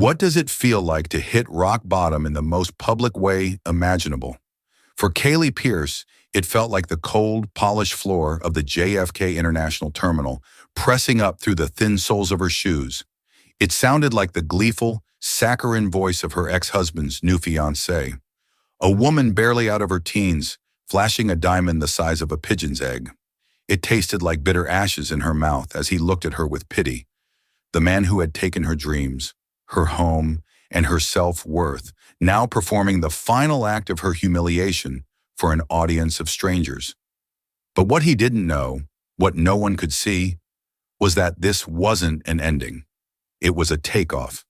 What does it feel like to hit rock bottom in the most public way imaginable? For Kaylee Pierce, it felt like the cold, polished floor of the JFK International Terminal pressing up through the thin soles of her shoes. It sounded like the gleeful, saccharine voice of her ex-husband's new fiancée, a woman barely out of her teens, flashing a diamond the size of a pigeon's egg. It tasted like bitter ashes in her mouth as he looked at her with pity. The man who had taken her dreams, her home, and her self-worth, now performing the final act of her humiliation for an audience of strangers. But what he didn't know, what no one could see, was that this wasn't an ending. It was a takeoff.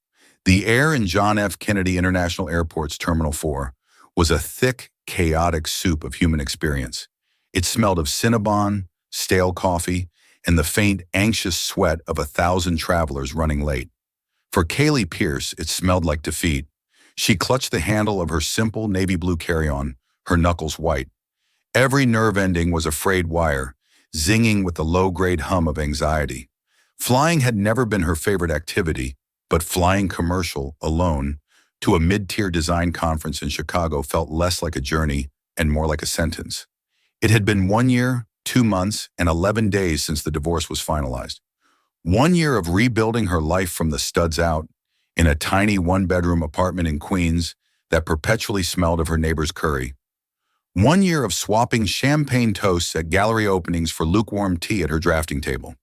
The air in John F. Kennedy International Airport's Terminal 4 was a thick, chaotic soup of human experience. It smelled of Cinnabon, stale coffee, and the faint, anxious sweat of 1,000 travelers running late. For Kaylee Pierce, it smelled like defeat. She clutched the handle of her simple navy blue carry-on, her knuckles white. Every nerve ending was a frayed wire, zinging with the low-grade hum of anxiety. Flying had never been her favorite activity, but flying commercial, alone, to a mid-tier design conference in Chicago felt less like a journey and more like a sentence. It had been 1 year, 2 months, and 11 days since the divorce was finalized. 1 year of rebuilding her life from the studs out, in a tiny one-bedroom apartment in Queens that perpetually smelled of her neighbor's curry. 1 year of swapping champagne toasts at gallery openings for lukewarm tea at her drafting table.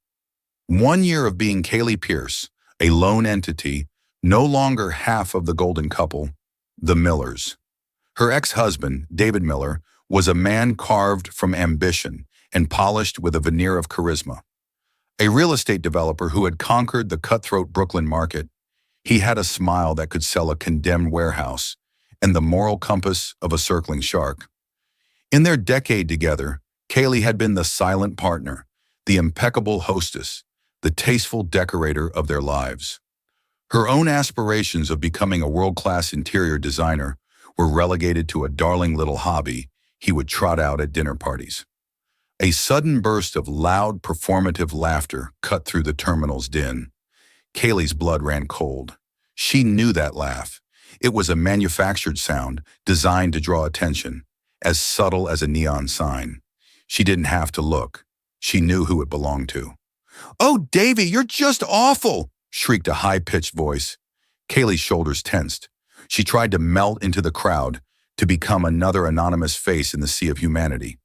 1 year of being Kaylee Pierce, a lone entity, no longer half of the golden couple, the Millers. Her ex-husband, David Miller, was a man carved from ambition and polished with a veneer of charisma. A real estate developer who had conquered the cutthroat Brooklyn market, he had a smile that could sell a condemned warehouse and the moral compass of a circling shark. In their decade together, Kaylee had been the silent partner, the impeccable hostess, the tasteful decorator of their lives. Her own aspirations of becoming a world-class interior designer were relegated to a darling little hobby he would trot out at dinner parties. A sudden burst of loud, performative laughter cut through the terminal's din. Kaylee's blood ran cold. She knew that laugh. It was a manufactured sound designed to draw attention, as subtle as a neon sign. She didn't have to look. She knew who it belonged to. "Oh, Davy, you're just awful!" shrieked a high-pitched voice. Kaylee's shoulders tensed. She tried to melt into the crowd, to become another anonymous face in the sea of humanity.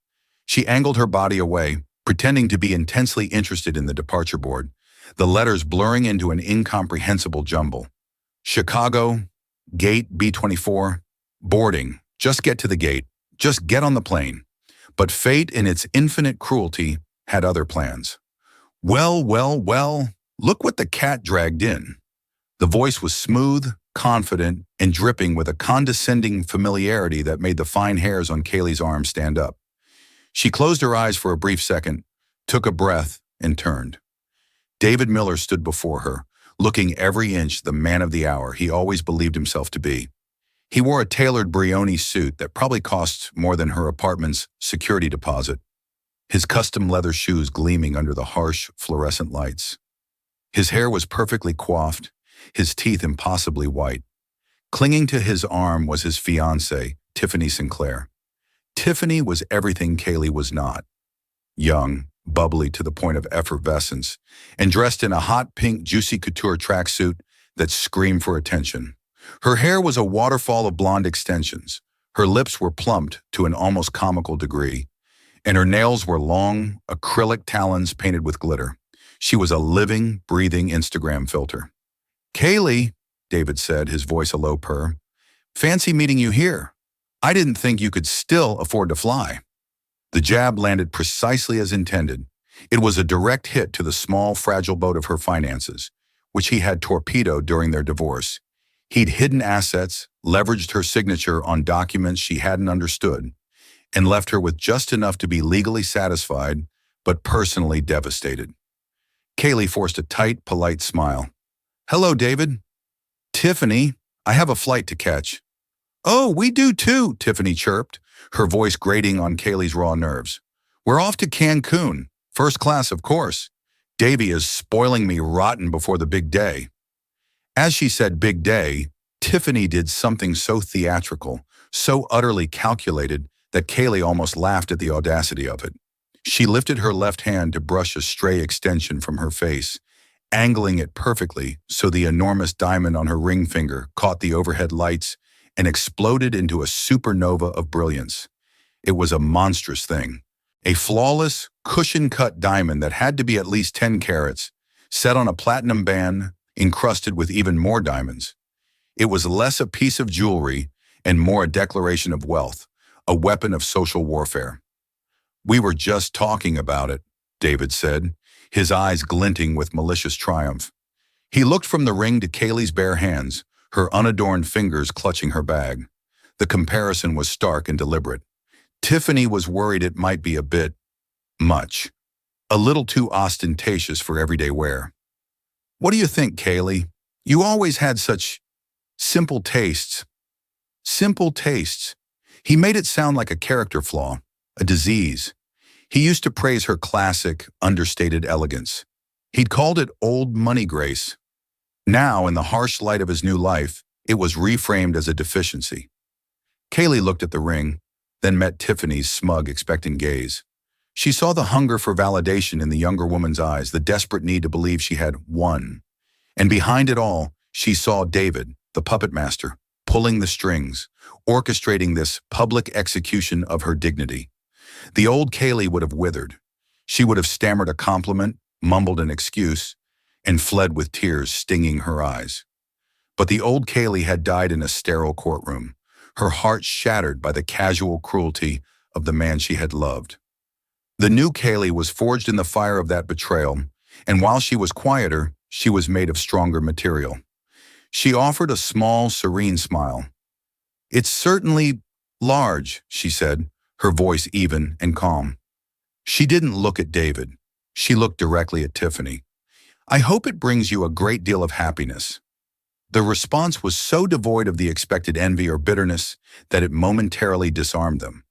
She angled her body away, pretending to be intensely interested in the departure board, the letters blurring into an incomprehensible jumble. Chicago, gate B24, boarding, just get to the gate, just get on the plane. But fate, in its infinite cruelty, had other plans. "Well, well, well, look what the cat dragged in." The voice was smooth, confident, and dripping with a condescending familiarity that made the fine hairs on Kaylee's arm stand up. She closed her eyes for a brief second, took a breath, and turned. David Miller stood before her, looking every inch the man of the hour he always believed himself to be. He wore a tailored Brioni suit that probably cost more than her apartment's security deposit, his custom leather shoes gleaming under the harsh, fluorescent lights. His hair was perfectly coiffed, his teeth impossibly white. Clinging to his arm was his fiancée, Tiffany Sinclair. Tiffany was everything Kaylee was not. Young, bubbly to the point of effervescence, and dressed in a hot pink Juicy Couture tracksuit that screamed for attention. Her hair was a waterfall of blonde extensions. Her lips were plumped to an almost comical degree, and her nails were long, acrylic talons painted with glitter. She was a living, breathing Instagram filter. "Kaylee," David said, his voice a low purr, "fancy meeting you here. I didn't think you could still afford to fly." The jab landed precisely as intended. It was a direct hit to the small, fragile boat of her finances, which he had torpedoed during their divorce. He'd hidden assets, leveraged her signature on documents she hadn't understood, and left her with just enough to be legally satisfied, but personally devastated. Kaylee forced a tight, polite smile. "Hello, David." "Tiffany, I have a flight to catch." "Oh, we do too," Tiffany chirped, her voice grating on Kaylee's raw nerves. "We're off to Cancun, first class, of course. Davy is spoiling me rotten before the big day." As she said big day, Tiffany did something so theatrical, so utterly calculated that Kaylee almost laughed at the audacity of it. She lifted her left hand to brush a stray extension from her face, angling it perfectly so the enormous diamond on her ring finger caught the overhead lights and exploded into a supernova of brilliance. It was a monstrous thing. A flawless, cushion-cut diamond that had to be at least 10 carats, set on a platinum band encrusted with even more diamonds. It was less a piece of jewelry and more a declaration of wealth, a weapon of social warfare. "We were just talking about it," David said, his eyes glinting with malicious triumph. He looked from the ring to Kaylee's bare hands, her unadorned fingers clutching her bag. The comparison was stark and deliberate. Tiffany was worried it might be a bit much, a little too ostentatious for everyday wear. "What do you think, Kaylee? You always had such simple tastes." Simple tastes. He made it sound like a character flaw, a disease. He used to praise her classic, understated elegance. He'd called it old money grace. Now, in the harsh light of his new life, it was reframed as a deficiency. Kaylee looked at the ring, then met Tiffany's smug, expectant gaze. She saw the hunger for validation in the younger woman's eyes, the desperate need to believe she had won. And behind it all, she saw David, the puppet master, pulling the strings, orchestrating this public execution of her dignity. The old Kaylee would have withered. She would have stammered a compliment, mumbled an excuse, and fled with tears stinging her eyes. But the old Kaylee had died in a sterile courtroom, her heart shattered by the casual cruelty of the man she had loved. The new Kaylee was forged in the fire of that betrayal, and while she was quieter, she was made of stronger material. She offered a small, serene smile. "It's certainly large," she said, her voice even and calm. She didn't look at David. She looked directly at Tiffany. "I hope it brings you a great deal of happiness." The response was so devoid of the expected envy or bitterness that it momentarily disarmed them.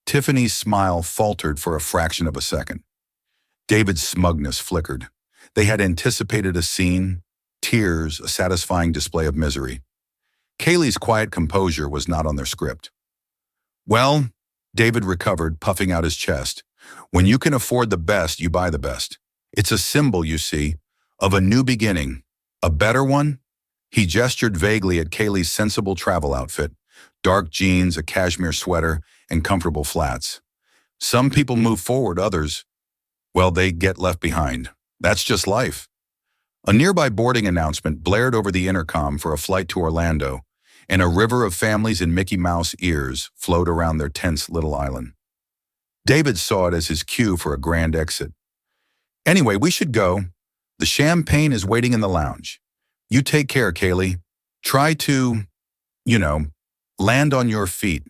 Tiffany's smile faltered for a fraction of a second. David's smugness flickered. They had anticipated a scene, tears, a satisfying display of misery. Kaylee's quiet composure was not on their script. "Well," David recovered, puffing out his chest, "when you can afford the best, you buy the best. It's a symbol, you see, of a new beginning. A better one?" He gestured vaguely at Kaylee's sensible travel outfit, dark jeans, a cashmere sweater, and comfortable flats. "Some people move forward, others, well, they get left behind. That's just life." A nearby boarding announcement blared over the intercom for a flight to Orlando, and a river of families in Mickey Mouse ears flowed around their tense little island. David saw it as his cue for a grand exit. "Anyway, we should go. The champagne is waiting in the lounge. You take care, Kaylee. Try to, you know, land on your feet."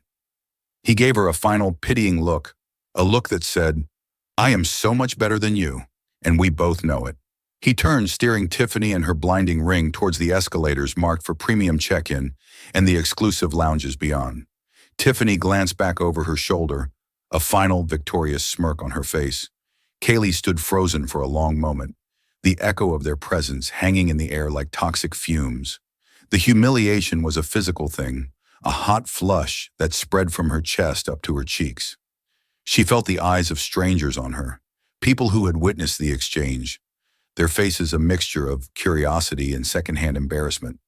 He gave her a final pitying look, a look that said, "I am so much better than you, and we both know it." He turned, steering Tiffany and her blinding ring towards the escalators marked for premium check-in and the exclusive lounges beyond. Tiffany glanced back over her shoulder, a final victorious smirk on her face. Kaylee stood frozen for a long moment, the echo of their presence hanging in the air like toxic fumes. The humiliation was a physical thing, a hot flush that spread from her chest up to her cheeks. She felt the eyes of strangers on her, people who had witnessed the exchange, their faces a mixture of curiosity and secondhand embarrassment.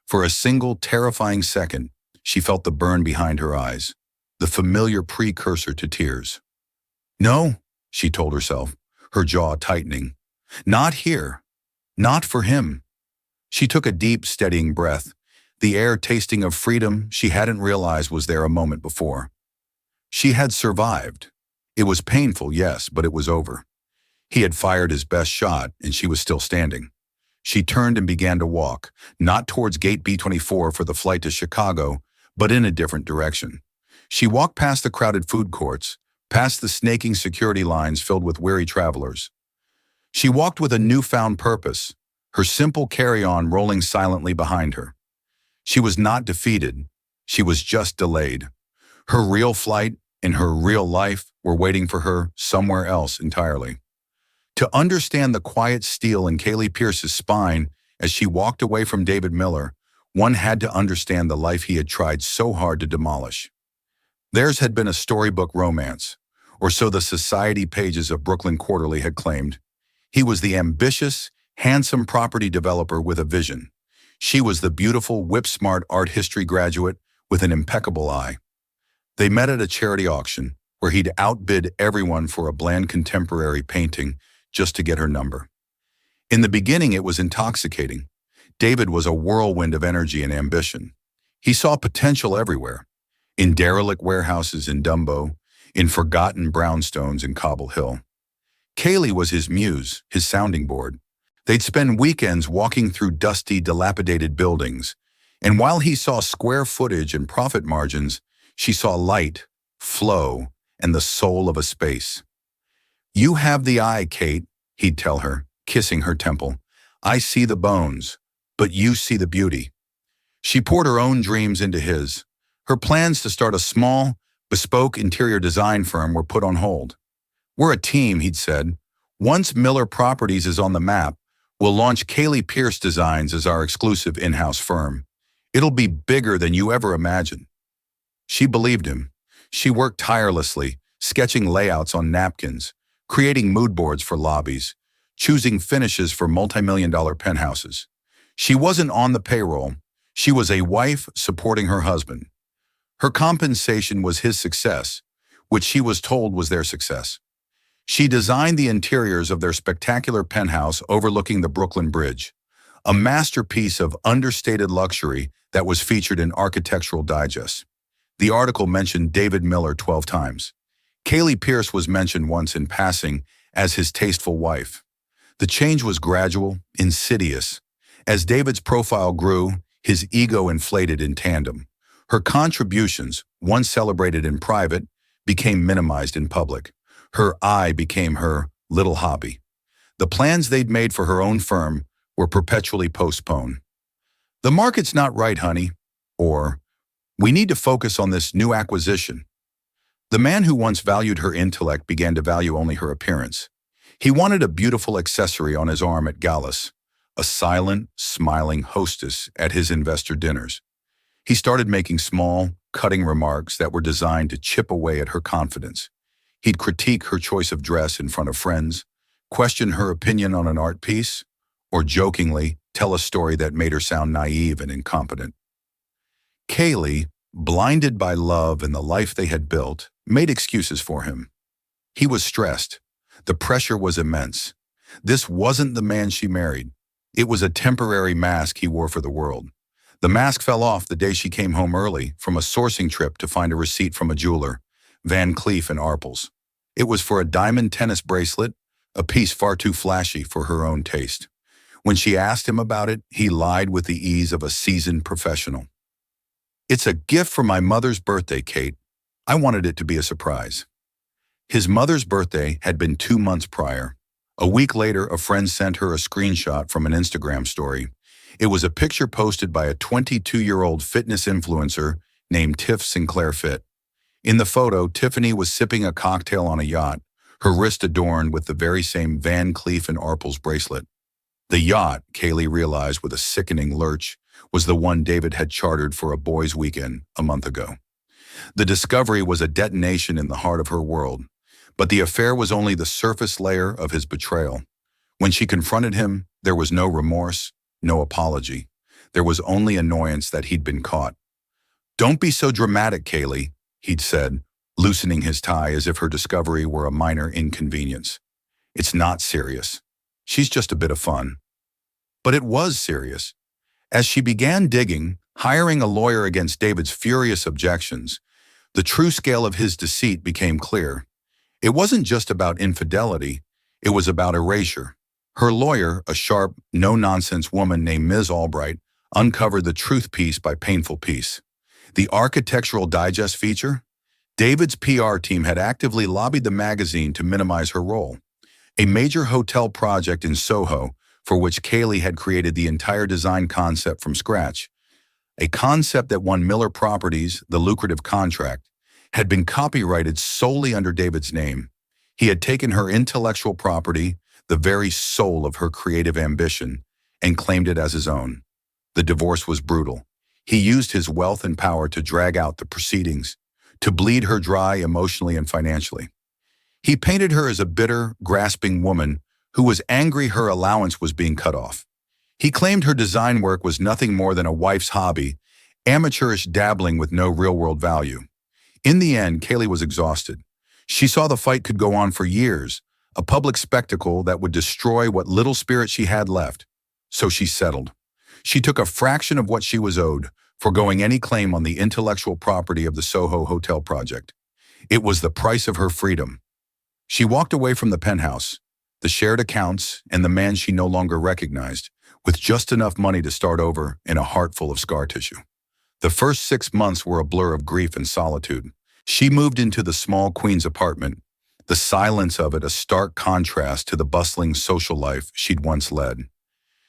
For a single terrifying second, she felt the burn behind her eyes, the familiar precursor to tears. "No," she told herself, her jaw tightening. "Not here. Not for him." She took a deep, steadying breath, the air tasting of freedom she hadn't realized was there a moment before. She had survived. It was painful, yes, but it was over. He had fired his best shot, and she was still standing. She turned and began to walk, not towards gate B24 for the flight to Chicago, but in a different direction. She walked past the crowded food courts, past the snaking security lines filled with weary travelers. She walked with a newfound purpose, her simple carry-on rolling silently behind her. She was not defeated. She was just delayed. Her real flight and her real life were waiting for her somewhere else entirely. To understand the quiet steel in Kaylee Pierce's spine As she walked away from David Miller, one had to understand the life he had tried so hard to demolish. Theirs had been a storybook romance, or so the society pages of Brooklyn Quarterly had claimed. He was the ambitious, handsome property developer with a vision. She was the beautiful, whip-smart art history graduate with an impeccable eye. They met at a charity auction, where he'd outbid everyone for a bland contemporary painting just to get her number. In the beginning, it was intoxicating. David was a whirlwind of energy and ambition. He saw potential everywhere, in derelict warehouses in Dumbo, in forgotten brownstones in Cobble Hill. Kaylee was his muse, his sounding board. They'd spend weekends walking through dusty, dilapidated buildings, and while he saw square footage and profit margins, she saw light, flow, and the soul of a space. "You have the eye, Kate," he'd tell her, kissing her temple. "I see the bones, but you see the beauty." She poured her own dreams into his. Her plans to start a small, bespoke interior design firm were put on hold. "We're a team," he'd said. "Once Miller Properties is on the map, we'll launch Kaylee Pierce Designs as our exclusive in-house firm. It'll be bigger than you ever imagined." She believed him. She worked tirelessly, sketching layouts on napkins, creating mood boards for lobbies, choosing finishes for multi-million-dollar penthouses. She wasn't on the payroll. She was a wife supporting her husband. Her compensation was his success, which she was told was their success. She designed the interiors of their spectacular penthouse overlooking the Brooklyn Bridge, a masterpiece of understated luxury that was featured in Architectural Digest. The article mentioned David Miller 12 times. Kaylee Pierce was mentioned once in passing as his tasteful wife. The change was gradual, insidious. As David's profile grew, his ego inflated in tandem. Her contributions, once celebrated in private, became minimized in public. Her eye became her little hobby. The plans they'd made for her own firm were perpetually postponed. "The market's not right, honey," or "We need to focus on this new acquisition." The man who once valued her intellect began to value only her appearance. He wanted a beautiful accessory on his arm at galas, a silent, smiling hostess at his investor dinners. He started making small, cutting remarks that were designed to chip away at her confidence. He'd critique her choice of dress in front of friends, question her opinion on an art piece, or jokingly tell a story that made her sound naive and incompetent. Kaylee, blinded by love and the life they had built, made excuses for him. He was stressed. The pressure was immense. This wasn't the man she married. It was a temporary mask he wore for the world. The mask fell off the day she came home early from a sourcing trip to find a receipt from a jeweler, Van Cleef and Arpels. It was for a diamond tennis bracelet, a piece far too flashy for her own taste. When she asked him about it, he lied with the ease of a seasoned professional. "It's a gift for my mother's birthday, Kate. I wanted it to be a surprise." His mother's birthday had been 2 months prior. A week later, a friend sent her a screenshot from an Instagram story. It was a picture posted by a 22-year-old fitness influencer named Tiff Sinclair Fit. In the photo, Tiffany was sipping a cocktail on a yacht, her wrist adorned with the very same Van Cleef and Arpels bracelet. The yacht, Kaylee realized with a sickening lurch, was the one David had chartered for a boys' weekend a month ago. The discovery was a detonation in the heart of her world, but the affair was only the surface layer of his betrayal. When she confronted him, there was no remorse, no apology. There was only annoyance that he'd been caught. "Don't be so dramatic, Kaylee," he'd said, loosening his tie as if her discovery were a minor inconvenience. "It's not serious. She's just a bit of fun." But it was serious. As she began digging, hiring a lawyer against David's furious objections, the true scale of his deceit became clear. It wasn't just about infidelity, it was about erasure. Her lawyer, a sharp, no-nonsense woman named Ms. Albright, uncovered the truth piece by painful piece. The Architectural Digest feature? David's PR team had actively lobbied the magazine to minimize her role. A major hotel project in Soho, for which Kaylee had created the entire design concept from scratch. A concept that won Miller Properties the lucrative contract, had been copyrighted solely under David's name. He had taken her intellectual property, the very soul of her creative ambition, and claimed it as his own. The divorce was brutal. He used his wealth and power to drag out the proceedings, to bleed her dry emotionally and financially. He painted her as a bitter, grasping woman who was angry her allowance was being cut off. He claimed her design work was nothing more than a wife's hobby, amateurish dabbling with no real-world value. In the end, Kaylee was exhausted. She saw the fight could go on for years, a public spectacle that would destroy what little spirit she had left. So she settled. She took a fraction of what she was owed, foregoing any claim on the intellectual property of the Soho Hotel project. It was the price of her freedom. She walked away from the penthouse, the shared accounts, and the man she no longer recognized, with just enough money to start over in a heart full of scar tissue. The first 6 months were a blur of grief and solitude. She moved into the small Queens apartment, the silence of it a stark contrast to the bustling social life she'd once led.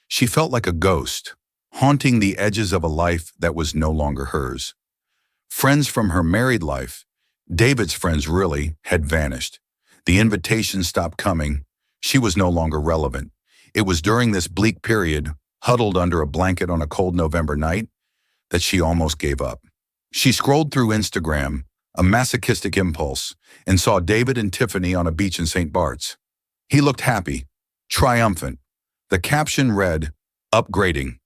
She felt like a ghost, haunting the edges of a life that was no longer hers. Friends from her married life, David's friends really, had vanished. The invitations stopped coming. She was no longer relevant. It was during this bleak period, huddled under a blanket on a cold November night, that she almost gave up. She scrolled through Instagram, a masochistic impulse, and saw David and Tiffany on a beach in St. Bart's. He looked happy, triumphant. The caption read, "Upgrading."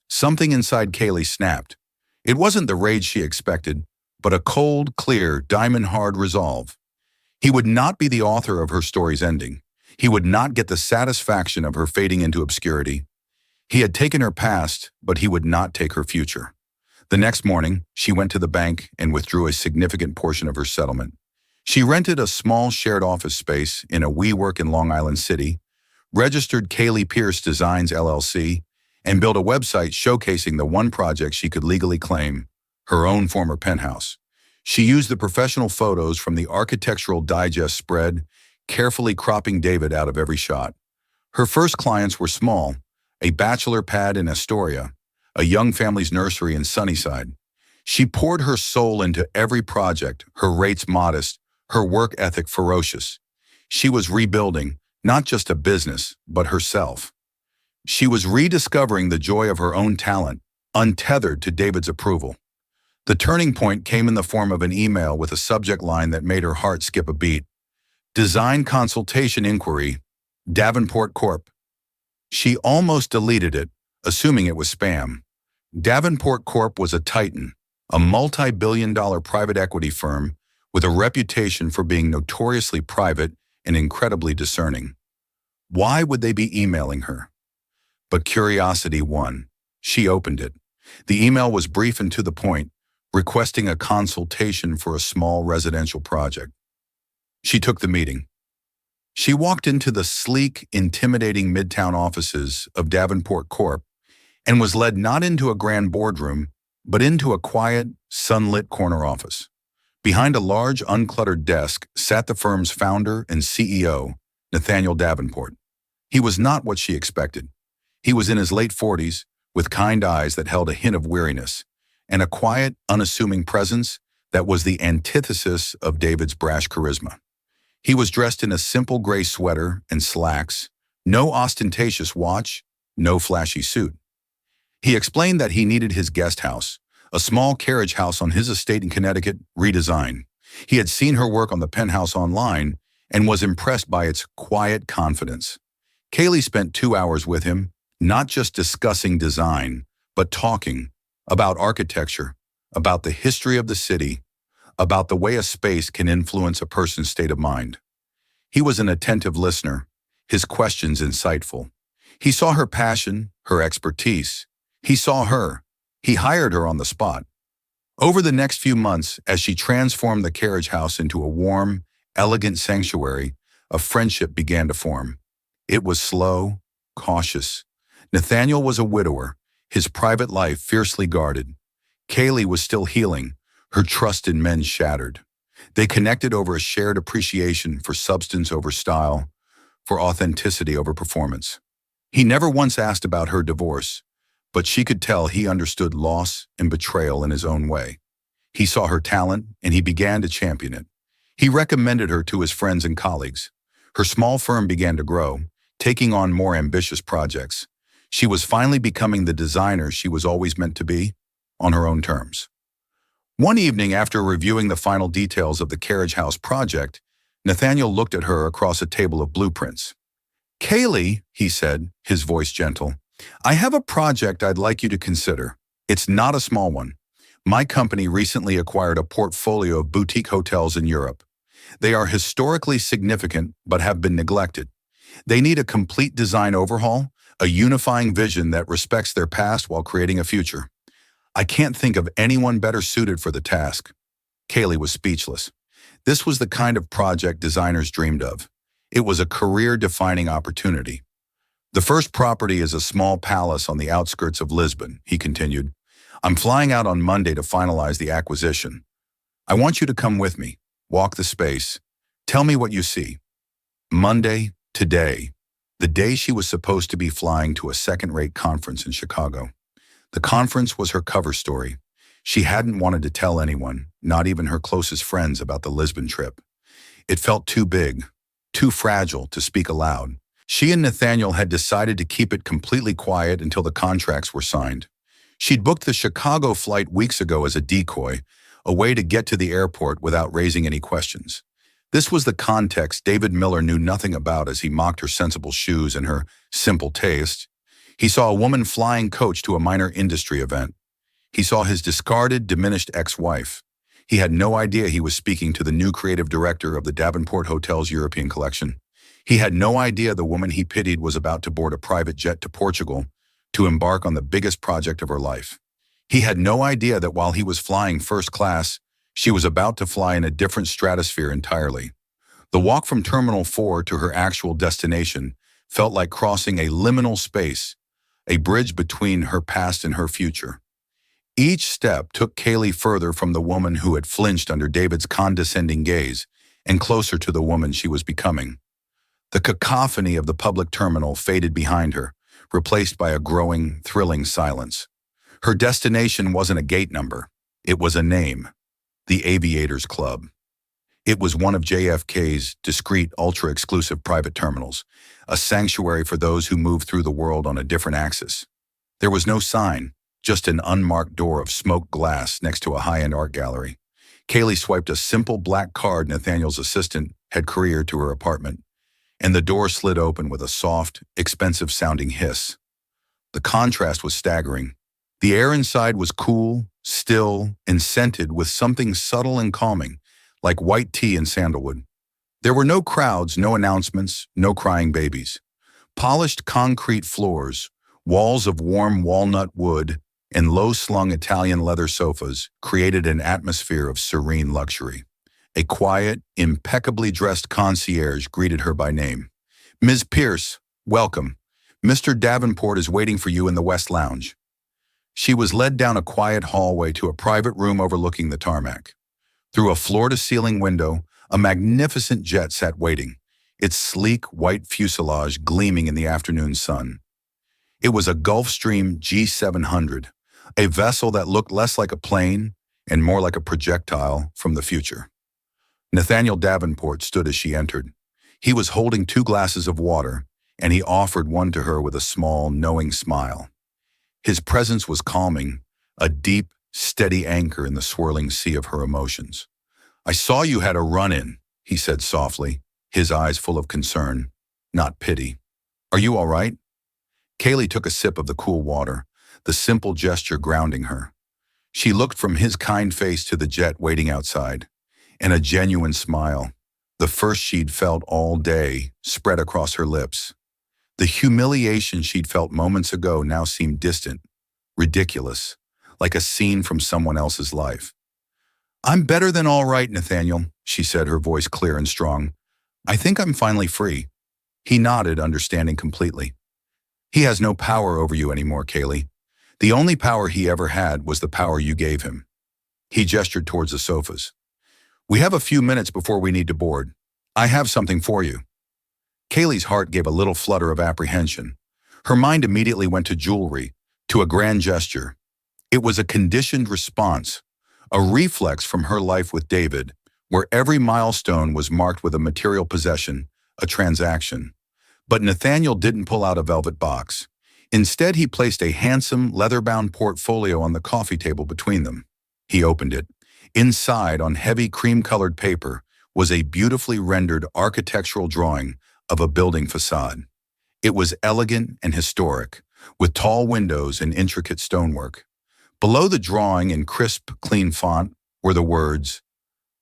Something inside Kaylee snapped. It wasn't the rage she expected, but a cold, clear, diamond-hard resolve. He would not be the author of her story's ending. He would not get the satisfaction of her fading into obscurity. He had taken her past, but he would not take her future. The next morning, she went to the bank and withdrew a significant portion of her settlement. She rented a small shared office space in a WeWork in Long Island City, registered Kaylee Pierce Designs LLC, and built a website showcasing the one project she could legally claim, her own former penthouse. She used the professional photos from the Architectural Digest spread, carefully cropping David out of every shot. Her first clients were small, a bachelor pad in Astoria, a young family's nursery in Sunnyside. She poured her soul into every project, her rates modest, her work ethic ferocious. She was rebuilding, not just a business, but herself. She was rediscovering the joy of her own talent, untethered to David's approval. The turning point came in the form of an email with a subject line that made her heart skip a beat. Design consultation inquiry, Davenport Corp. She almost deleted it, assuming it was spam. Davenport Corp was a titan, a multi-billion-dollar private equity firm with a reputation for being notoriously private and incredibly discerning. Why would they be emailing her? But curiosity won. She opened it. The email was brief and to the point, requesting a consultation for a small residential project. She took the meeting. She walked into the sleek, intimidating midtown offices of Davenport Corp. And was led not into a grand boardroom, but into a quiet, sunlit corner office. Behind a large, uncluttered desk sat the firm's founder and CEO, Nathaniel Davenport. He was not what she expected. He was in his late 40s, with kind eyes that held a hint of weariness, and a quiet, unassuming presence that was the antithesis of David's brash charisma. He was dressed in a simple gray sweater and slacks, no ostentatious watch, no flashy suit. He explained that he needed his guest house, a small carriage house on his estate in Connecticut, redesigned. He had seen her work on the penthouse online and was impressed by its quiet confidence. Kaylee spent 2 hours with him, not just discussing design, but talking about architecture, about the history of the city, about the way a space can influence a person's state of mind. He was an attentive listener, his questions insightful. He saw her passion, her expertise. He saw her. He hired her on the spot. Over the next few months, as she transformed the carriage house into a warm, elegant sanctuary, a friendship began to form. It was slow, cautious. Nathaniel was a widower, his private life fiercely guarded. Kaylee was still healing, her trust in men shattered. They connected over a shared appreciation for substance over style, for authenticity over performance. He never once asked about her divorce, but she could tell he understood loss and betrayal in his own way. He saw her talent, and he began to champion it. He recommended her to his friends and colleagues. Her small firm began to grow, taking on more ambitious projects. She was finally becoming the designer she was always meant to be, on her own terms. One evening, after reviewing the final details of the carriage house project, Nathaniel looked at her across a table of blueprints. "Kaylee," he said, his voice gentle, "I have a project I'd like you to consider. It's not a small one. My company recently acquired a portfolio of boutique hotels in Europe. They are historically significant but have been neglected. They need a complete design overhaul, a unifying vision that respects their past while creating a future. I can't think of anyone better suited for the task." Kaylee was speechless. This was the kind of project designers dreamed of. It was a career-defining opportunity. "The first property is a small palace on the outskirts of Lisbon," he continued. "I'm flying out on Monday to finalize the acquisition. I want you to come with me, walk the space. Tell me what you see." Monday, today, the day she was supposed to be flying to a second-rate conference in Chicago. The conference was her cover story. She hadn't wanted to tell anyone, not even her closest friends, about the Lisbon trip. It felt too big, too fragile to speak aloud. She and Nathaniel had decided to keep it completely quiet until the contracts were signed. She'd booked the Chicago flight weeks ago as a decoy, a way to get to the airport without raising any questions. This was the context David Miller knew nothing about as he mocked her sensible shoes and her simple taste. He saw a woman flying coach to a minor industry event. He saw his discarded, diminished ex-wife. He had no idea he was speaking to the new creative director of the Davenport Hotel's European collection. He had no idea the woman he pitied was about to board a private jet to Portugal to embark on the biggest project of her life. He had no idea that while he was flying first class, she was about to fly in a different stratosphere entirely. The walk from Terminal 4 to her actual destination felt like crossing a liminal space, a bridge between her past and her future. Each step took Kaylee further from the woman who had flinched under David's condescending gaze and closer to the woman she was becoming. The cacophony of the public terminal faded behind her, replaced by a growing, thrilling silence. Her destination wasn't a gate number. It was a name: the Aviators Club. It was one of JFK's discreet, ultra-exclusive private terminals, a sanctuary for those who moved through the world on a different axis. There was no sign, just an unmarked door of smoked glass next to a high-end art gallery. Kaylee swiped a simple black card Nathaniel's assistant had couriered to her apartment, and the door slid open with a soft, expensive-sounding hiss. The contrast was staggering. The air inside was cool, still, and scented with something subtle and calming, like white tea and sandalwood. There were no crowds, no announcements, no crying babies. Polished concrete floors, walls of warm walnut wood, and low-slung Italian leather sofas created an atmosphere of serene luxury. A quiet, impeccably dressed concierge greeted her by name. "Ms. Pierce, welcome. Mr. Davenport is waiting for you in the West Lounge." She was led down a quiet hallway to a private room overlooking the tarmac. Through a floor-to-ceiling window, a magnificent jet sat waiting, its sleek white fuselage gleaming in the afternoon sun. It was a Gulfstream G700, a vessel that looked less like a plane and more like a projectile from the future. Nathaniel Davenport stood as she entered. He was holding 2 glasses of water, and he offered one to her with a small, knowing smile. His presence was calming, a deep, steady anchor in the swirling sea of her emotions. "I saw you had a run-in," he said softly, his eyes full of concern, not pity. "Are you all right?" Kaylee took a sip of the cool water, the simple gesture grounding her. She looked from his kind face to the jet waiting outside, and a genuine smile, the first she'd felt all day, spread across her lips. The humiliation she'd felt moments ago now seemed distant, ridiculous, like a scene from someone else's life. "I'm better than all right, Nathaniel," she said, her voice clear and strong. "I think I'm finally free." He nodded, understanding completely. "He has no power over you anymore, Kaylee. The only power he ever had was the power you gave him." He gestured towards the sofas. "We have a few minutes before we need to board. I have something for you." Kaylee's heart gave a little flutter of apprehension. Her mind immediately went to jewelry, to a grand gesture. It was a conditioned response, a reflex from her life with David, where every milestone was marked with a material possession, a transaction. But Nathaniel didn't pull out a velvet box. Instead, he placed a handsome, leather-bound portfolio on the coffee table between them. He opened it. Inside, on heavy cream-colored paper, was a beautifully rendered architectural drawing of a building facade. It was elegant and historic, with tall windows and intricate stonework. Below the drawing, in crisp, clean font, were the words,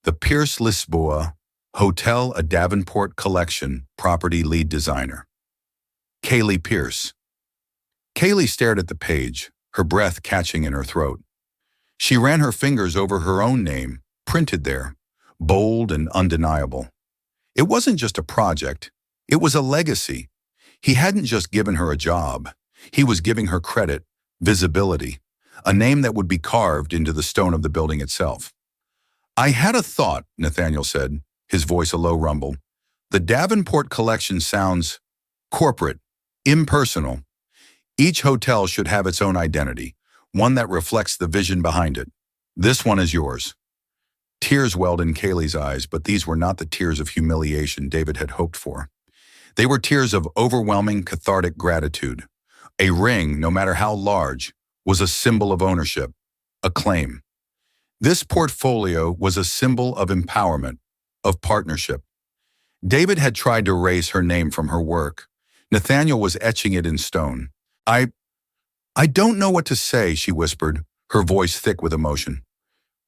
"The Pierce Lisboa, Hotel a Davenport Collection, Property Lead Designer. Kaylee Pierce." Kaylee stared at the page, her breath catching in her throat. She ran her fingers over her own name, printed there, bold and undeniable. It wasn't just a project, it was a legacy. He hadn't just given her a job, he was giving her credit, visibility, a name that would be carved into the stone of the building itself. "I had a thought," Nathaniel said, his voice a low rumble. "The Davenport Collection sounds corporate, impersonal. Each hotel should have its own identity, one that reflects the vision behind it. This one is yours." Tears welled in Kaylee's eyes, but these were not the tears of humiliation David had hoped for. They were tears of overwhelming, cathartic gratitude. A ring, no matter how large, was a symbol of ownership, a claim. This portfolio was a symbol of empowerment, of partnership. David had tried to erase her name from her work. Nathaniel was etching it in stone. I don't know what to say," she whispered, her voice thick with emotion.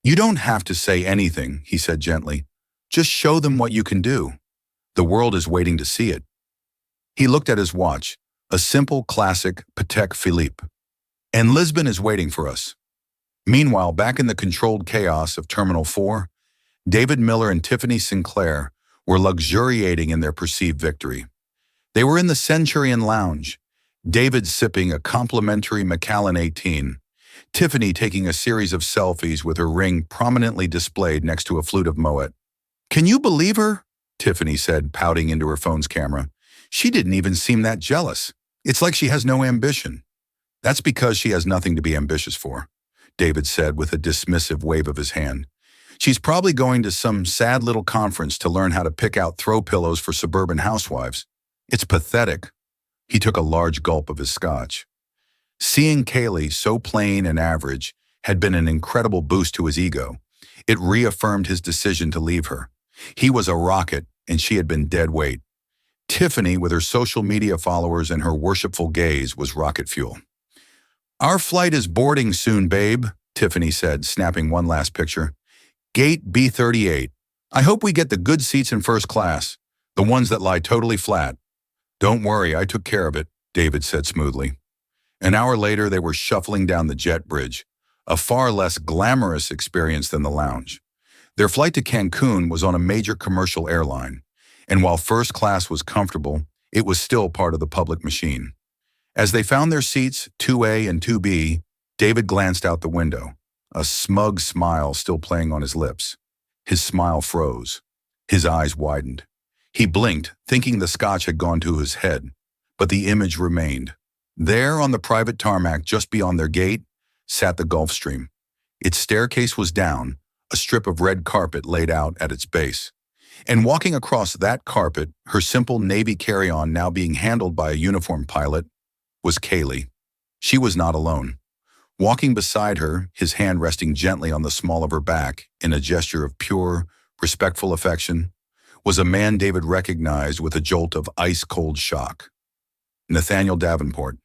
"You don't have to say anything," he said gently. "Just show them what you can do. The world is waiting to see it." He looked at his watch, a simple, classic Patek Philippe. "And Lisbon is waiting for us." Meanwhile, back in the controlled chaos of Terminal 4, David Miller and Tiffany Sinclair were luxuriating in their perceived victory. They were in the Centurion Lounge, David sipping a complimentary Macallan 18, Tiffany taking a series of selfies with her ring prominently displayed next to a flute of Moet. "Can you believe her?" Tiffany said, pouting into her phone's camera. "She didn't even seem that jealous. It's like she has no ambition." "That's because she has nothing to be ambitious for," David said with a dismissive wave of his hand. "She's probably going to some sad little conference to learn how to pick out throw pillows for suburban housewives. It's pathetic." He took a large gulp of his scotch. Seeing Kaylee so plain and average had been an incredible boost to his ego. It reaffirmed his decision to leave her. He was a rocket, and she had been dead weight. Tiffany, with her social media followers and her worshipful gaze, was rocket fuel. "Our flight is boarding soon, babe," Tiffany said, snapping one last picture. "Gate B38. I hope we get the good seats in first class, the ones that lie totally flat." "Don't worry, I took care of it," David said smoothly. An hour later, they were shuffling down the jet bridge, a far less glamorous experience than the lounge. Their flight to Cancun was on a major commercial airline, and while first class was comfortable, it was still part of the public machine. As they found their seats, 2A and 2B, David glanced out the window, a smug smile still playing on his lips. His smile froze. His eyes widened. He blinked, thinking the scotch had gone to his head, but the image remained. There, on the private tarmac just beyond their gate, sat the Gulf Stream. Its staircase was down, a strip of red carpet laid out at its base. And walking across that carpet, her simple Navy carry-on now being handled by a uniformed pilot, was Kaylee. She was not alone. Walking beside her, his hand resting gently on the small of her back in a gesture of pure, respectful affection, was a man David recognized with a jolt of ice-cold shock. Nathaniel Davenport.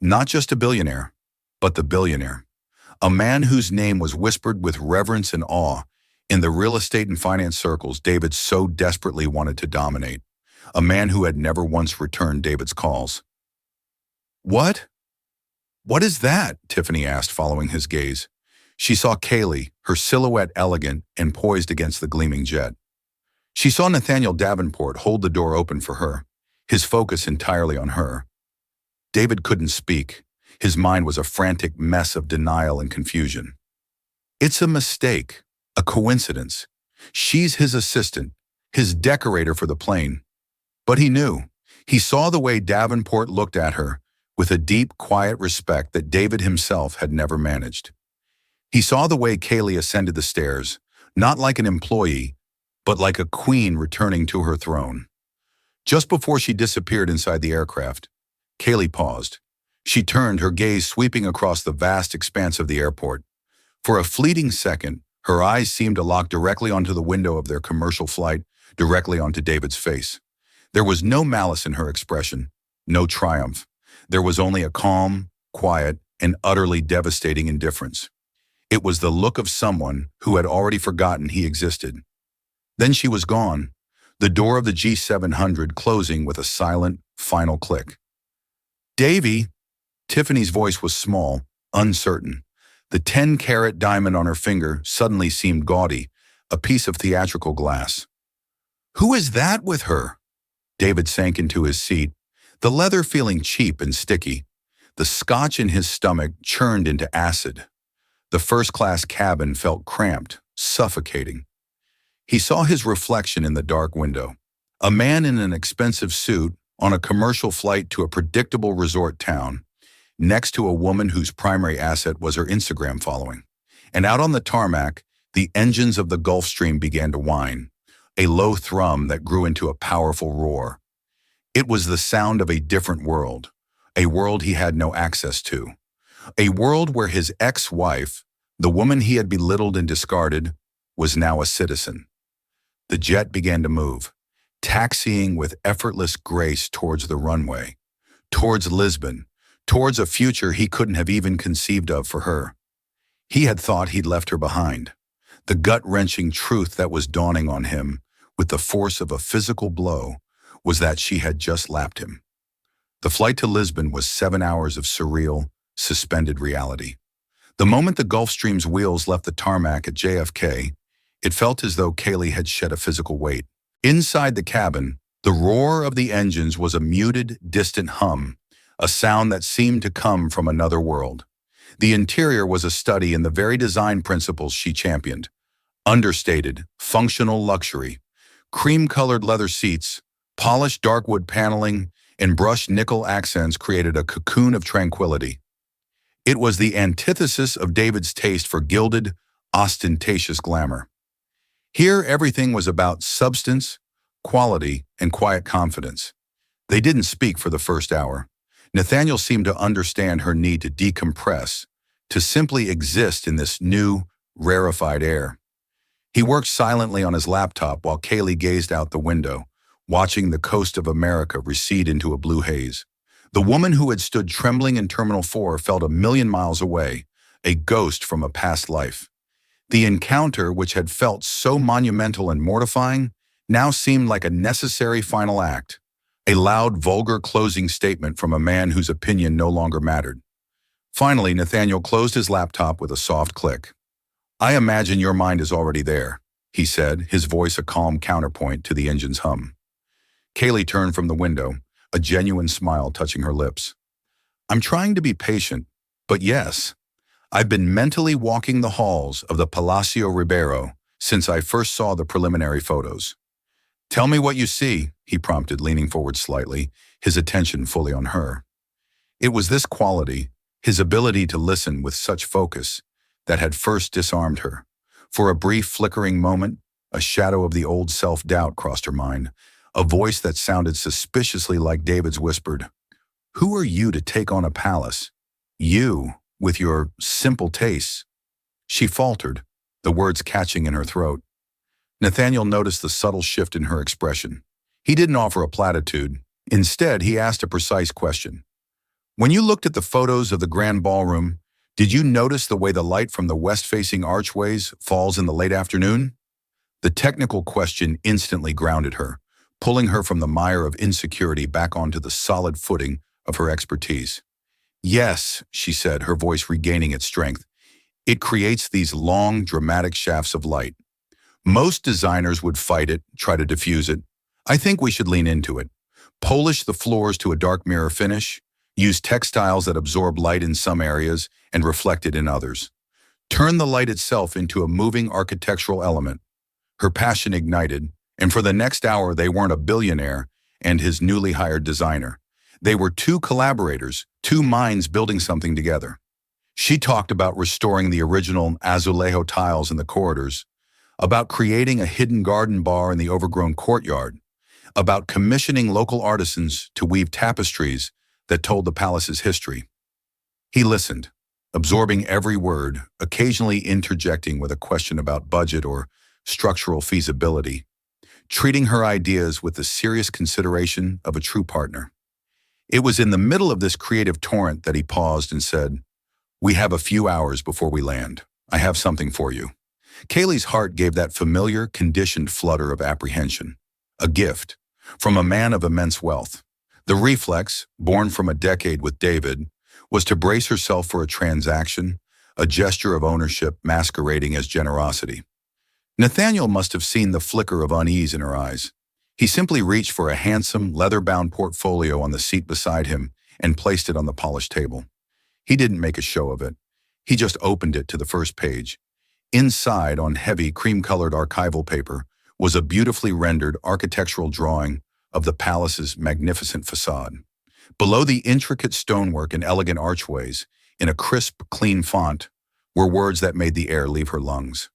Not just a billionaire, but the billionaire. A man whose name was whispered with reverence and awe in the real estate and finance circles David so desperately wanted to dominate. A man who had never once returned David's calls. "What? What is that?" Tiffany asked, following his gaze. She saw Kaylee, her silhouette elegant and poised against the gleaming jet. She saw Nathaniel Davenport hold the door open for her, his focus entirely on her. David couldn't speak. His mind was a frantic mess of denial and confusion. It's a mistake, a coincidence. She's his assistant, his decorator for the plane. But he knew. He saw the way Davenport looked at her with a deep, quiet respect that David himself had never managed. He saw the way Kaylee ascended the stairs, not like an employee, but like a queen returning to her throne. Just before she disappeared inside the aircraft, Kaylee paused. She turned, her gaze sweeping across the vast expanse of the airport. For a fleeting second, her eyes seemed to lock directly onto the window of their commercial flight, directly onto David's face. There was no malice in her expression, no triumph. There was only a calm, quiet, and utterly devastating indifference. It was the look of someone who had already forgotten he existed. Then she was gone, the door of the G700 closing with a silent, final click. "Davy!" Tiffany's voice was small, uncertain. The 10-carat diamond on her finger suddenly seemed gaudy, a piece of theatrical glass. "Who is that with her?" David sank into his seat, the leather feeling cheap and sticky. The scotch in his stomach churned into acid. The first-class cabin felt cramped, suffocating. He saw his reflection in the dark window. A man in an expensive suit on a commercial flight to a predictable resort town, next to a woman whose primary asset was her Instagram following. And out on the tarmac, the engines of the Gulfstream began to whine, a low thrum that grew into a powerful roar. It was the sound of a different world, a world he had no access to. A world where his ex-wife, the woman he had belittled and discarded, was now a citizen. The jet began to move, taxiing with effortless grace towards the runway, towards Lisbon, towards a future he couldn't have even conceived of for her. He had thought he'd left her behind. The gut-wrenching truth that was dawning on him, with the force of a physical blow, was that she had just lapped him. The flight to Lisbon was 7 hours of surreal, suspended reality. The moment the Gulfstream's wheels left the tarmac at JFK, it felt as though Kaylee had shed a physical weight. Inside the cabin, the roar of the engines was a muted, distant hum, a sound that seemed to come from another world. The interior was a study in the very design principles she championed. Understated, functional luxury. Cream-colored leather seats, polished dark wood paneling, and brushed nickel accents created a cocoon of tranquility. It was the antithesis of David's taste for gilded, ostentatious glamour. Here, everything was about substance, quality, and quiet confidence. They didn't speak for the first hour. Nathaniel seemed to understand her need to decompress, to simply exist in this new, rarefied air. He worked silently on his laptop while Kaylee gazed out the window, watching the coast of America recede into a blue haze. The woman who had stood trembling in Terminal 4 felt 1,000,000 miles away, a ghost from a past life. The encounter, which had felt so monumental and mortifying, now seemed like a necessary final act, a loud, vulgar closing statement from a man whose opinion no longer mattered. Finally, Nathaniel closed his laptop with a soft click. "I imagine your mind is already there," he said, his voice a calm counterpoint to the engine's hum. Kaylee turned from the window, a genuine smile touching her lips. "I'm trying to be patient, but yes, I've been mentally walking the halls of the Palacio Ribeiro since I first saw the preliminary photos." "Tell me what you see," he prompted, leaning forward slightly, his attention fully on her. It was this quality, his ability to listen with such focus, that had first disarmed her. For a brief flickering moment, a shadow of the old self-doubt crossed her mind. A voice that sounded suspiciously like David's whispered, "Who are you to take on a palace? You, with your simple tastes." She faltered, the words catching in her throat. Nathaniel noticed the subtle shift in her expression. He didn't offer a platitude. Instead, he asked a precise question. "When you looked at the photos of the grand ballroom, did you notice the way the light from the west-facing archways falls in the late afternoon?" The technical question instantly grounded her, pulling her from the mire of insecurity back onto the solid footing of her expertise. "Yes," she said, her voice regaining its strength. "It creates these long, dramatic shafts of light. Most designers would fight it, try to diffuse it. I think we should lean into it. Polish the floors to a dark mirror finish, use textiles that absorb light in some areas and reflect it in others. Turn the light itself into a moving architectural element." Her passion ignited, and for the next hour they weren't a billionaire and his newly hired designer. They were two collaborators, two minds building something together. She talked about restoring the original azulejo tiles in the corridors, about creating a hidden garden bar in the overgrown courtyard, about commissioning local artisans to weave tapestries that told the palace's history. He listened, absorbing every word, occasionally interjecting with a question about budget or structural feasibility, treating her ideas with the serious consideration of a true partner. It was in the middle of this creative torrent that he paused and said, "We have a few hours before we land. I have something for you." Kaylee's heart gave that familiar, conditioned flutter of apprehension. A gift, from a man of immense wealth. The reflex, born from a decade with David, was to brace herself for a transaction, a gesture of ownership masquerading as generosity. Nathaniel must have seen the flicker of unease in her eyes. He simply reached for a handsome, leather-bound portfolio on the seat beside him and placed it on the polished table. He didn't make a show of it. He just opened it to the first page. Inside, on heavy, cream-colored archival paper, was a beautifully rendered architectural drawing of the palace's magnificent facade. Below the intricate stonework and elegant archways, in a crisp, clean font, were words that made the air leave her lungs.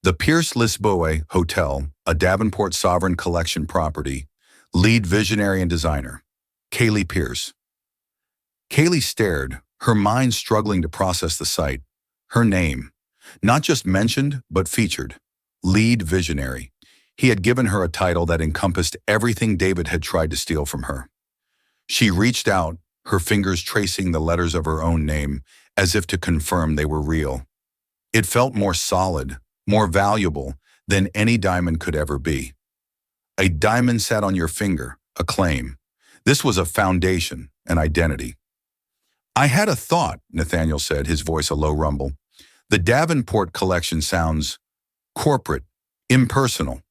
The Pierce Lisboa Hotel, a Davenport Sovereign Collection property, lead visionary and designer, Kaylee Pierce. Kaylee stared, her mind struggling to process the sight. Her name, not just mentioned, but featured. Lead visionary. He had given her a title that encompassed everything David had tried to steal from her. She reached out, her fingers tracing the letters of her own name, as if to confirm they were real. It felt more solid, more valuable than any diamond could ever be. A diamond sat on your finger, a claim. This was a foundation, an identity. "I had a thought," Nathaniel said, his voice a low rumble. "The Davenport collection sounds corporate, impersonal.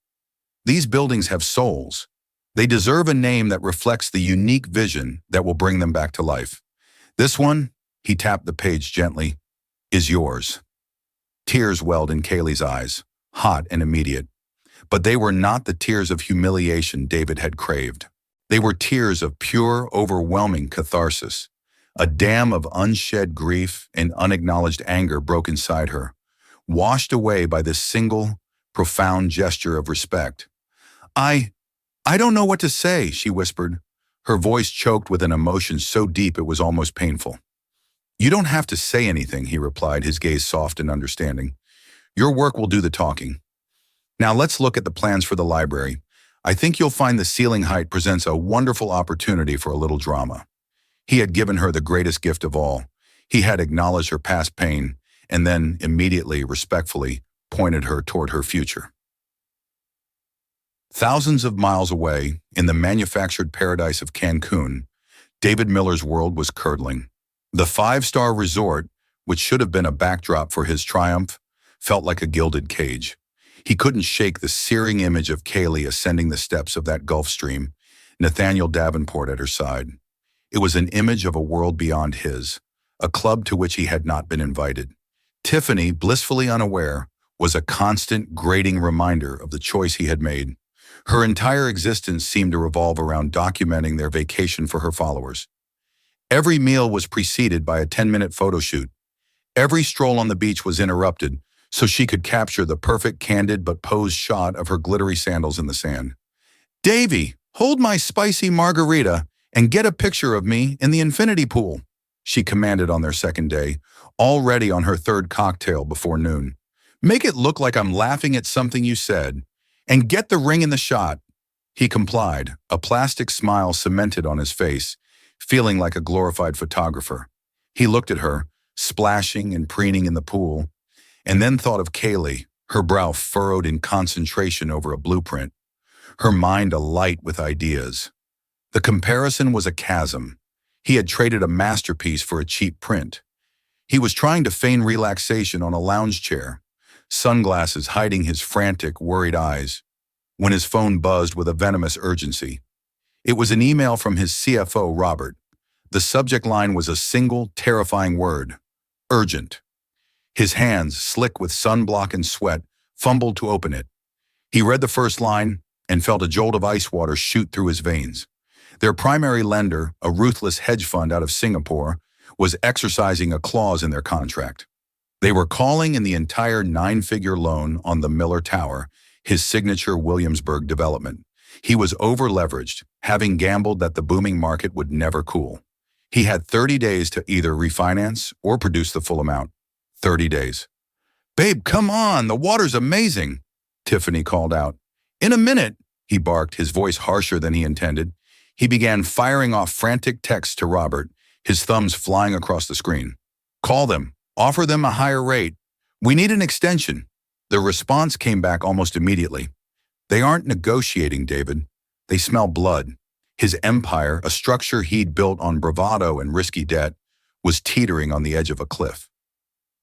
These buildings have souls. They deserve a name that reflects the unique vision that will bring them back to life. This one," he tapped the page gently, "is yours." Tears welled in Kaylee's eyes, hot and immediate. But they were not the tears of humiliation David had craved. They were tears of pure, overwhelming catharsis. A dam of unshed grief and unacknowledged anger broke inside her, washed away by this single, profound gesture of respect. I don't know what to say," she whispered, her voice choked with an emotion so deep it was almost painful. "You don't have to say anything," he replied, his gaze soft and understanding. "Your work will do the talking. Now let's look at the plans for the library. I think you'll find the ceiling height presents a wonderful opportunity for a little drama." He had given her the greatest gift of all. He had acknowledged her past pain and then immediately, respectfully, pointed her toward her future. Thousands of miles away, in the manufactured paradise of Cancun, David Miller's world was curdling. The five-star resort, which should have been a backdrop for his triumph, felt like a gilded cage. He couldn't shake the searing image of Kaylee ascending the steps of that Gulf Stream, Nathaniel Davenport at her side. It was an image of a world beyond his, a club to which he had not been invited. Tiffany, blissfully unaware, was a constant, grating reminder of the choice he had made. Her entire existence seemed to revolve around documenting their vacation for her followers. Every meal was preceded by a 10-minute photo shoot. Every stroll on the beach was interrupted so she could capture the perfect candid but posed shot of her glittery sandals in the sand. "Davy, hold my spicy margarita and get a picture of me in the infinity pool," she commanded on their second day, already on her third cocktail before noon. "Make it look like I'm laughing at something you said. And get the ring in the shot." He complied, a plastic smile cemented on his face, feeling like a glorified photographer. He looked at her, splashing and preening in the pool, and then thought of Kaylee, her brow furrowed in concentration over a blueprint, her mind alight with ideas. The comparison was a chasm. He had traded a masterpiece for a cheap print. He was trying to feign relaxation on a lounge chair, sunglasses hiding his frantic, worried eyes, when his phone buzzed with a venomous urgency. It was an email from his CFO, Robert. The subject line was a single, terrifying word: urgent. His hands, slick with sunblock and sweat, fumbled to open it. He read the first line and felt a jolt of ice water shoot through his veins. Their primary lender, a ruthless hedge fund out of Singapore, was exercising a clause in their contract. They were calling in the entire 9-figure loan on the Miller Tower, his signature Williamsburg development. He was over-leveraged, having gambled that the booming market would never cool. He had 30 days to either refinance or produce the full amount. 30 days. "Babe, come on, the water's amazing," Tiffany called out. "In a minute," he barked, his voice harsher than he intended. He began firing off frantic texts to Robert, his thumbs flying across the screen. "Call them. Offer them a higher rate. We need an extension." The response came back almost immediately. "They aren't negotiating, David. They smell blood." His empire, a structure he'd built on bravado and risky debt, was teetering on the edge of a cliff.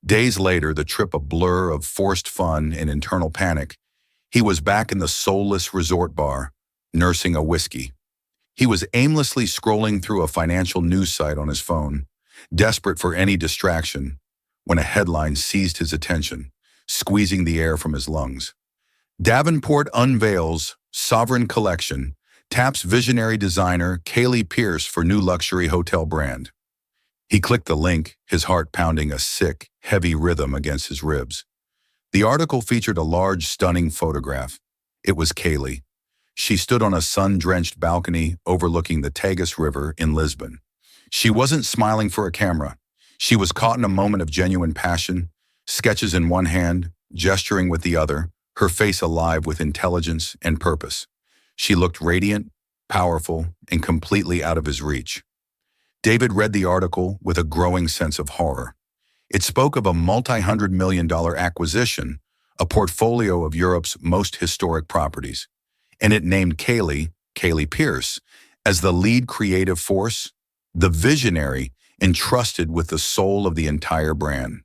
Days later, the trip a blur of forced fun and internal panic, he was back in the soulless resort bar, nursing a whiskey. He was aimlessly scrolling through a financial news site on his phone, desperate for any distraction, when a headline seized his attention, squeezing the air from his lungs. Davenport unveils Sovereign Collection, taps visionary designer Kaylee Pierce for new luxury hotel brand. He clicked the link, his heart pounding a sick, heavy rhythm against his ribs. The article featured a large, stunning photograph. It was Kaylee. She stood on a sun-drenched balcony overlooking the Tagus River in Lisbon. She wasn't smiling for a camera. She was caught in a moment of genuine passion, sketches in one hand, gesturing with the other, her face alive with intelligence and purpose. She looked radiant, powerful, and completely out of his reach. David read the article with a growing sense of horror. It spoke of a multi-hundred-million-dollar acquisition, a portfolio of Europe's most historic properties, and it named Kaylee Pierce, as the lead creative force, the visionary entrusted with the soul of the entire brand.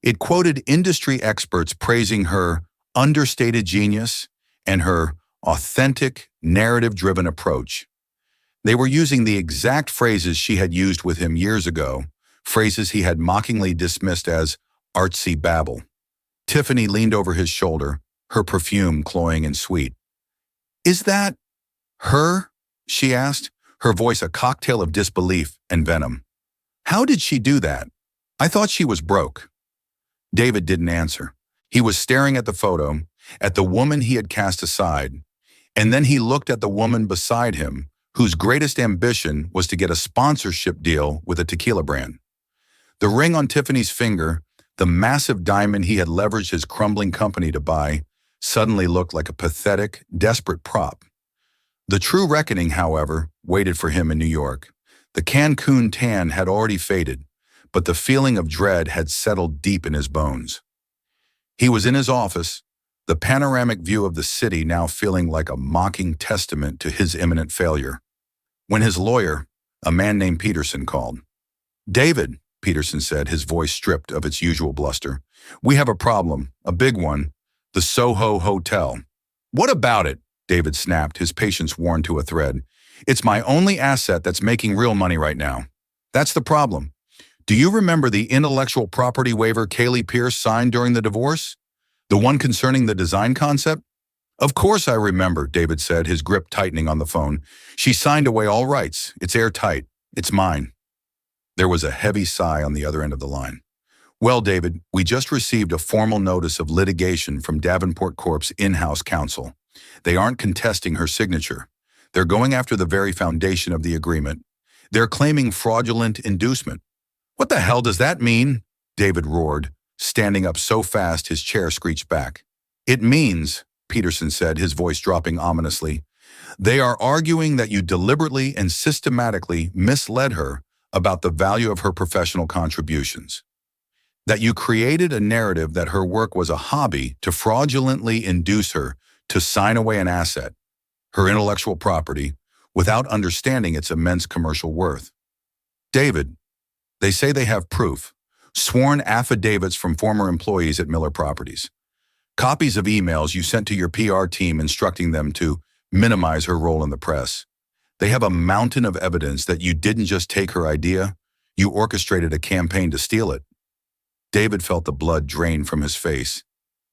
It quoted industry experts praising her understated genius and her authentic, narrative-driven approach. They were using the exact phrases she had used with him years ago, phrases he had mockingly dismissed as artsy babble. Tiffany leaned over his shoulder, her perfume cloying and sweet. "Is that her?" she asked, her voice a cocktail of disbelief and venom. "How did she do that? I thought she was broke." David didn't answer. He was staring at the photo, at the woman he had cast aside, and then he looked at the woman beside him, whose greatest ambition was to get a sponsorship deal with a tequila brand. The ring on Tiffany's finger, the massive diamond he had leveraged his crumbling company to buy, suddenly looked like a pathetic, desperate prop. The true reckoning, however, waited for him in New York. The Cancun tan had already faded, but the feeling of dread had settled deep in his bones. He was in his office, the panoramic view of the city now feeling like a mocking testament to his imminent failure, when his lawyer, a man named Peterson, called. "David," Peterson said, his voice stripped of its usual bluster, "we have a problem, a big one, the Soho Hotel." "What about it?" David snapped, his patience worn to a thread. "It's my only asset that's making real money right now. That's the problem. Do you remember the intellectual property waiver Kaylee Pierce signed during the divorce? The one concerning the design concept?" "Of course I remember," David said, his grip tightening on the phone. "She signed away all rights. It's airtight. It's mine." There was a heavy sigh on the other end of the line. "Well, David, we just received a formal notice of litigation from Davenport Corp's in-house counsel. They aren't contesting her signature. They're going after the very foundation of the agreement. They're claiming fraudulent inducement." "What the hell does that mean?" David roared, standing up so fast his chair screeched back. "It means," Peterson said, his voice dropping ominously, "they are arguing that you deliberately and systematically misled her about the value of her professional contributions. That you created a narrative that her work was a hobby to fraudulently induce her to sign away an asset, her intellectual property, without understanding its immense commercial worth. David, they say they have proof, sworn affidavits from former employees at Miller Properties, copies of emails you sent to your PR team instructing them to minimize her role in the press. They have a mountain of evidence that you didn't just take her idea, you orchestrated a campaign to steal it." David felt the blood drain from his face.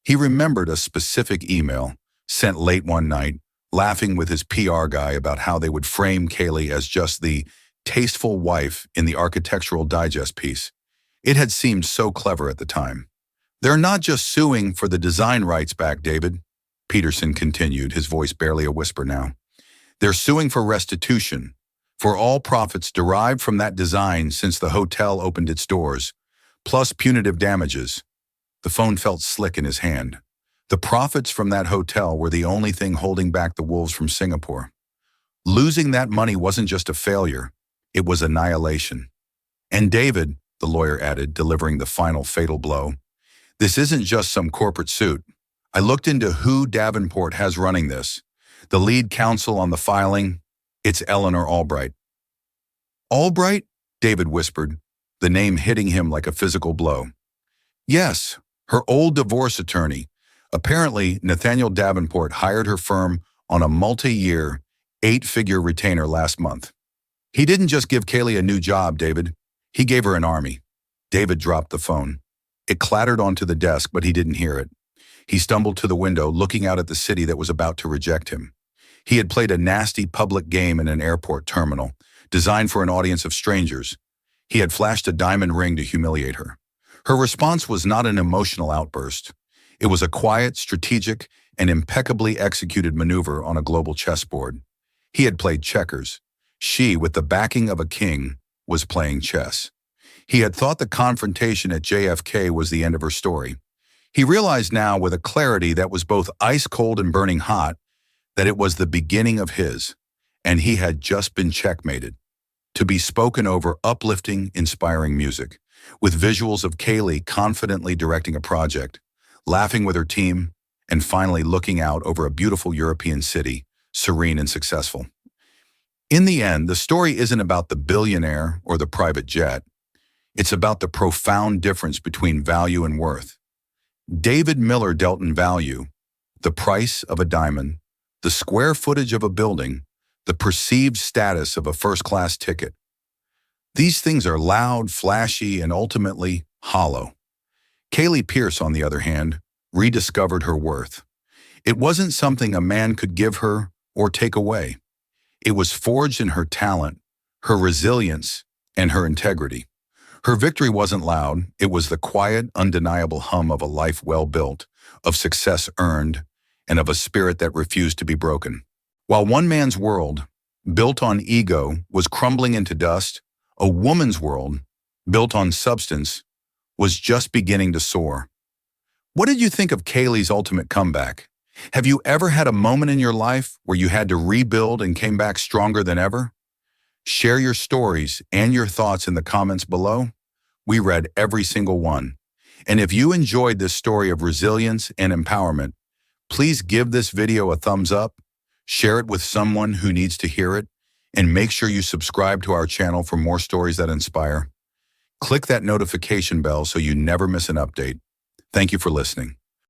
He remembered a specific email, sent late one night, laughing with his PR guy about how they would frame Kaylee as just the tasteful wife in the Architectural Digest piece. It had seemed so clever at the time. "They're not just suing for the design rights back, David," Peterson continued, his voice barely a whisper now. "They're suing for restitution, for all profits derived from that design since the hotel opened its doors, plus punitive damages. The phone felt slick in his hand. The profits from that hotel were the only thing holding back the wolves from Singapore. Losing that money wasn't just a failure, it was annihilation. And David, the lawyer added, delivering the final fatal blow, this isn't just some corporate suit. I looked into who Davenport has running this. The lead counsel on the filing, it's Eleanor Albright. Albright? David whispered, the name hitting him like a physical blow. Yes, her old divorce attorney. Apparently, Nathaniel Davenport hired her firm on a multi-year, 8-figure retainer last month. He didn't just give Kaylee a new job, David. He gave her an army. David dropped the phone. It clattered onto the desk, but he didn't hear it. He stumbled to the window, looking out at the city that was about to reject him. He had played a nasty public game in an airport terminal, designed for an audience of strangers. He had flashed a diamond ring to humiliate her. Her response was not an emotional outburst. It was a quiet, strategic, and impeccably executed maneuver on a global chessboard. He had played checkers. She, with the backing of a king, was playing chess. He had thought the confrontation at JFK was the end of her story. He realized now with a clarity that was both ice-cold and burning hot that it was the beginning of his, and he had just been checkmated. To be spoken over uplifting, inspiring music, with visuals of Kaylee confidently directing a project, laughing with her team, and finally looking out over a beautiful European city, serene and successful. In the end, the story isn't about the billionaire or the private jet. It's about the profound difference between value and worth. David Miller dealt in value, the price of a diamond, the square footage of a building, the perceived status of a first-class ticket. These things are loud, flashy, and ultimately hollow. Kaylee Pierce, on the other hand, rediscovered her worth. It wasn't something a man could give her or take away. It was forged in her talent, her resilience, and her integrity. Her victory wasn't loud, it was the quiet, undeniable hum of a life well built, of success earned, and of a spirit that refused to be broken. While one man's world, built on ego, was crumbling into dust, a woman's world, built on substance, was just beginning to soar. What did you think of Kaylee's ultimate comeback? Have you ever had a moment in your life where you had to rebuild and came back stronger than ever? Share your stories and your thoughts in the comments below. We read every single one. And if you enjoyed this story of resilience and empowerment, please give this video a thumbs up, share it with someone who needs to hear it, and make sure you subscribe to our channel for more stories that inspire. Click that notification bell so you never miss an update. Thank you for listening.